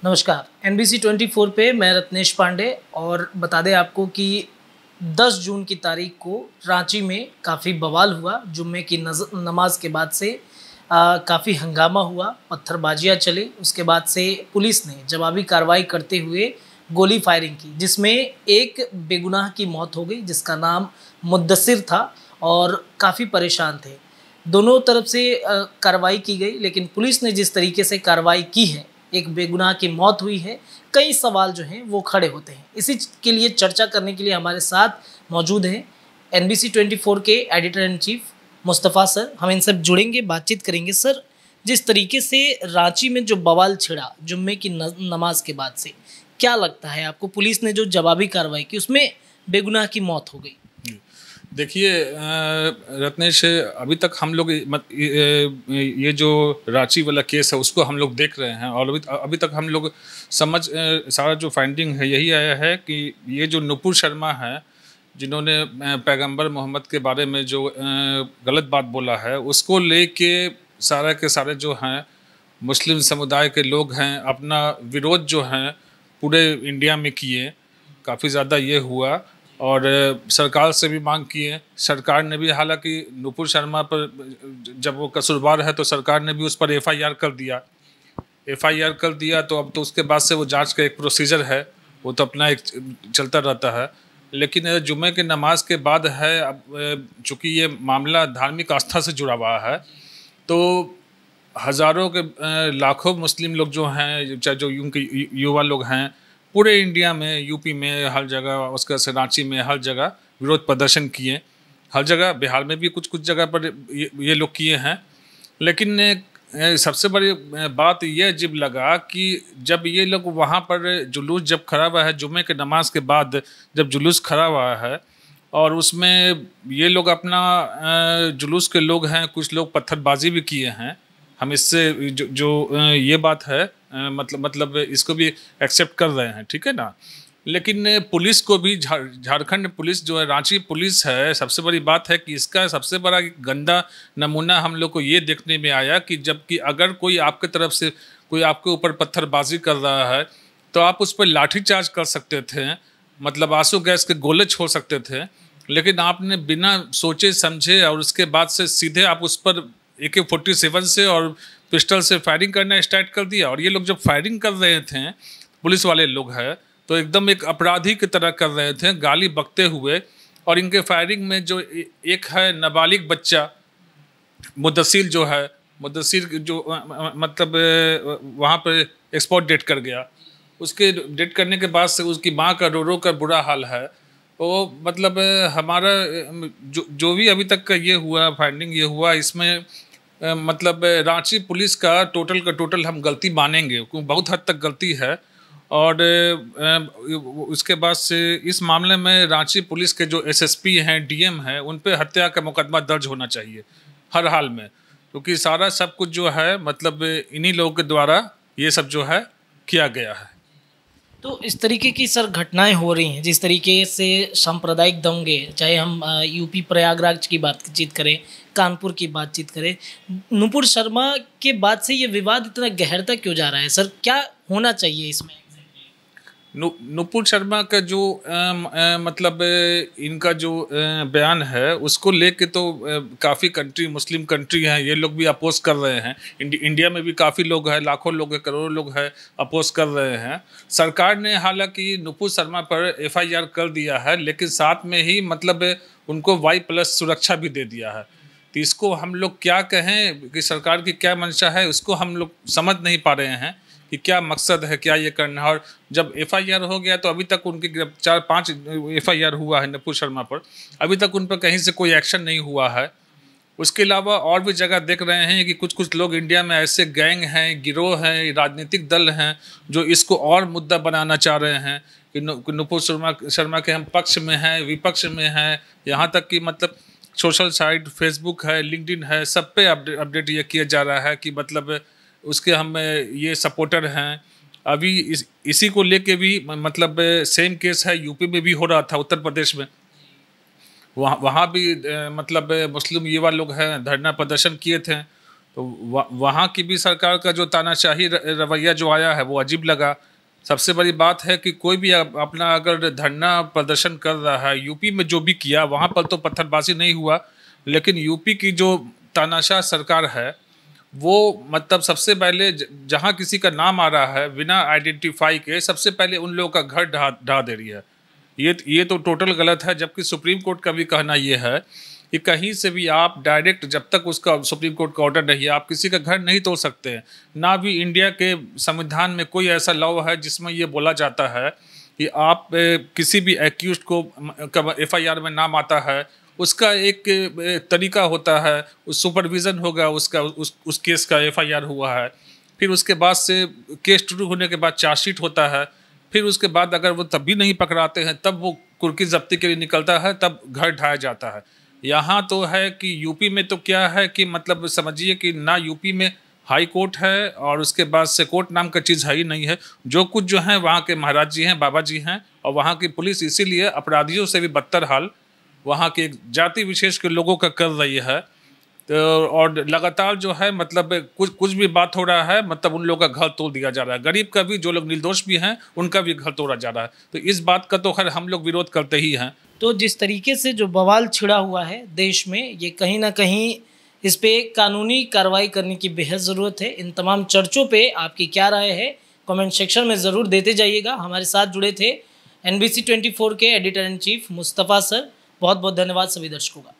नमस्कार। NBC 24 पे मैं रत्नेश पांडे और बता दें आपको कि 10 जून की तारीख को रांची में काफ़ी बवाल हुआ। जुम्मे की नमाज के बाद से काफ़ी हंगामा हुआ, पत्थरबाजियाँ चली। उसके बाद से पुलिस ने जवाबी कार्रवाई करते हुए गोली फायरिंग की, जिसमें एक बेगुनाह की मौत हो गई जिसका नाम मुद्दसिर था और काफ़ी परेशान थे। दोनों तरफ से कार्रवाई की गई, लेकिन पुलिस ने जिस तरीके से कार्रवाई की है, एक बेगुनाह की मौत हुई है, कई सवाल जो हैं वो खड़े होते हैं। इसी के लिए चर्चा करने के लिए हमारे साथ मौजूद हैं NBC 24 के editor in chief Mustafa sir. हम इनसे जुड़ेंगे, बातचीत करेंगे। सर, जिस तरीके से रांची में जो बवाल छिड़ा जुम्मे की नमाज के बाद से, क्या लगता है आपको? पुलिस ने जो जवाबी कार्रवाई की उसमें बेगुनाह की मौत हो गई। देखिए रत्नेश, अभी तक हम लोग ये जो रांची वाला केस है उसको हम लोग देख रहे हैं और अभी तक हम लोग सारा जो फाइंडिंग है यही आया है कि ये जो नुपुर शर्मा है, जिन्होंने पैगंबर मोहम्मद के बारे में जो गलत बात बोला है, उसको लेके सारे के सारे जो हैं मुस्लिम समुदाय के लोग हैं अपना विरोध जो है पूरे इंडिया में किए। काफ़ी ज़्यादा ये हुआ और सरकार से भी मांग किए। सरकार ने भी, हालांकि नुपुर शर्मा पर जब वो कसूरवार है तो सरकार ने भी उस पर FIR कर दिया। तो अब तो उसके बाद से वो जांच का एक प्रोसीजर है, वो तो अपना एक चलता रहता है। लेकिन जुम्मे की नमाज के बाद है, अब चूँकि ये मामला धार्मिक आस्था से जुड़ा हुआ है तो हज़ारों के लाखों मुस्लिम लोग जो हैं, चाहे जो युवा लोग हैं, पूरे इंडिया में, यूपी में हर जगह, उसके से रांची में हर जगह विरोध प्रदर्शन किए। हर जगह, बिहार में भी कुछ जगह पर ये लोग किए हैं। लेकिन सबसे बड़ी बात ये अजीब लगा कि जब ये लोग वहाँ पर जुलूस जब खड़ा हुआ है, जुम्मे के नमाज के बाद जब जुलूस खड़ा हुआ है और उसमें ये लोग अपना जुलूस के लोग हैं, कुछ लोग पत्थरबाजी भी किए हैं। हम इससे जो ये बात है मतलब इसको भी एक्सेप्ट कर रहे हैं, ठीक है ना। लेकिन पुलिस को भी, झारखंड पुलिस जो है, रांची पुलिस है, सबसे बड़ी बात है कि इसका सबसे बड़ा गंदा नमूना हम लोग को ये देखने में आया कि जबकि अगर कोई आपके तरफ से कोई आपके ऊपर पत्थरबाजी कर रहा है तो आप उस पर लाठीचार्ज कर सकते थे, मतलब आंसू गैस के गोले छोड़ सकते थे। लेकिन आपने बिना सोचे समझे और उसके बाद से सीधे आप उस पर AK-47 से और पिस्टल से फायरिंग करना स्टार्ट कर दिया। और ये लोग जब फायरिंग कर रहे थे, पुलिस वाले लोग हैं, तो एकदम एक अपराधी की तरह कर रहे थे, गाली बकते हुए। और इनके फायरिंग में जो एक है नाबालिग बच्चा मुद्दसिर, जो है मुद्दसिर, जो मतलब वहाँ पर एक्सपोर्ट डेट कर गया। उसके डेट करने के बाद से उसकी माँ का रो कर बुरा हाल है। तो मतलब हमारा जो भी अभी तक का ये हुआ फाइंडिंग, ये हुआ, इसमें मतलब रांची पुलिस का टोटल हम गलती मानेंगे, क्योंकि बहुत हद तक गलती है। और उसके बाद से इस मामले में रांची पुलिस के जो SSP हैं, DM हैं, उन पे हत्या का मुकदमा दर्ज होना चाहिए हर हाल में, क्योंकि सारा सब कुछ जो है मतलब इन्हीं लोगों के द्वारा ये सब जो है किया गया है। तो इस तरीके की सर घटनाएं हो रही हैं, जिस तरीके से सांप्रदायिक दंगे, चाहे हम यूपी प्रयागराज की बातचीत करें, कानपुर की बातचीत करें, नुपुर शर्मा के बाद से ये विवाद इतना गहरता क्यों जा रहा है सर? क्या होना चाहिए इसमें? नुपुर शर्मा का जो मतलब इनका जो बयान है उसको लेके तो काफ़ी कंट्री, मुस्लिम कंट्री हैं, ये लोग भी अपोज कर रहे हैं। इंडिया में भी काफ़ी लोग हैं, लाखों लोग हैं, करोड़ों लोग हैं, अपोज कर रहे हैं। सरकार ने हालांकि नुपुर शर्मा पर FIR कर दिया है, लेकिन साथ में ही मतलब उनको Y+ सुरक्षा भी दे दिया है। तो इसको हम लोग क्या कहें कि सरकार की क्या मंशा है, उसको हम लोग समझ नहीं पा रहे हैं कि क्या मकसद है, क्या ये करना है। और जब FIR हो गया तो अभी तक उनकी 4-5 FIR हुआ है नुपुर शर्मा पर, अभी तक उन पर कहीं से कोई एक्शन नहीं हुआ है। उसके अलावा और भी जगह देख रहे हैं कि कुछ लोग इंडिया में ऐसे गैंग हैं, गिरोह हैं, राजनीतिक दल हैं जो इसको और मुद्दा बनाना चाह रहे हैं कि नुपुर शर्मा के हम पक्ष में हैं, विपक्ष में हैं। यहाँ तक कि मतलब सोशल साइट, फेसबुक है, लिंक्डइन है, सब पे अपडेट ये किया जा रहा है कि मतलब उसके हम ये सपोर्टर हैं। अभी इसी को लेके भी मतलब सेम केस है, यूपी में भी हो रहा था, उत्तर प्रदेश में। वहाँ भी मतलब मुस्लिम युवा लोग हैं, धरना प्रदर्शन किए थे। तो वहाँ की भी सरकार का जो तानाशाही रवैया जो आया है वो अजीब लगा। सबसे बड़ी बात है कि कोई भी अपना अगर धरना प्रदर्शन कर रहा है, यूपी में जो भी किया वहाँ पर तो पत्थरबाजी नहीं हुआ, लेकिन यूपी की जो तानाशाह सरकार है वो मतलब सबसे पहले जहाँ किसी का नाम आ रहा है बिना आइडेंटिफाई के सबसे पहले उन लोगों का घर ढा दे रही है। ये तो टोटल गलत है। जबकि सुप्रीम कोर्ट का भी कहना ये है कि कहीं से भी आप डायरेक्ट, जब तक उसका सुप्रीम कोर्ट का ऑर्डर नहीं है, आप किसी का घर नहीं तोड़ सकते हैं। ना भी इंडिया के संविधान में कोई ऐसा लॉ है जिसमें ये बोला जाता है कि आप किसी भी एक्यूज्ड को FIR में नाम आता है, उसका एक तरीका होता है, उस सुपरविज़न होगा उसका, उस केस का FIR हुआ है, फिर उसके बाद से केस शुरू होने के बाद चार्जशीट होता है, फिर उसके बाद अगर वो तब भी नहीं पकड़ाते हैं तब वो कुर्की जब्ती के लिए निकलता है, तब घर ढाया जाता है। यहाँ तो है कि यूपी में तो क्या है कि मतलब समझिए कि ना यूपी में हाई कोर्ट है और उसके बाद से कोर्ट नाम का चीज़ है ही नहीं है। जो कुछ जो है वहाँ के महाराज जी हैं, बाबा जी हैं, और वहाँ की पुलिस इसीलिए अपराधियों से भी बदतर हाल वहाँ के जाति विशेष के लोगों का कर रही है। तो और लगातार जो है मतलब कुछ भी बात हो रहा है, मतलब उन लोगों का घर तोड़ दिया जा रहा है। गरीब का भी, जो लोग निर्दोष भी हैं, उनका भी घर तोड़ा जा रहा है। तो इस बात का तो खैर हम लोग विरोध करते ही हैं। तो जिस तरीके से जो बवाल छिड़ा हुआ है देश में, ये कहीं ना कहीं इस पे कानूनी कार्रवाई करने की बेहद ज़रूरत है। इन तमाम चर्चों पे आपकी क्या राय है, कमेंट सेक्शन में ज़रूर देते जाइएगा। हमारे साथ जुड़े थे NBC 24 के editor in chief Mustafa sir. बहुत बहुत धन्यवाद सभी दर्शकों का।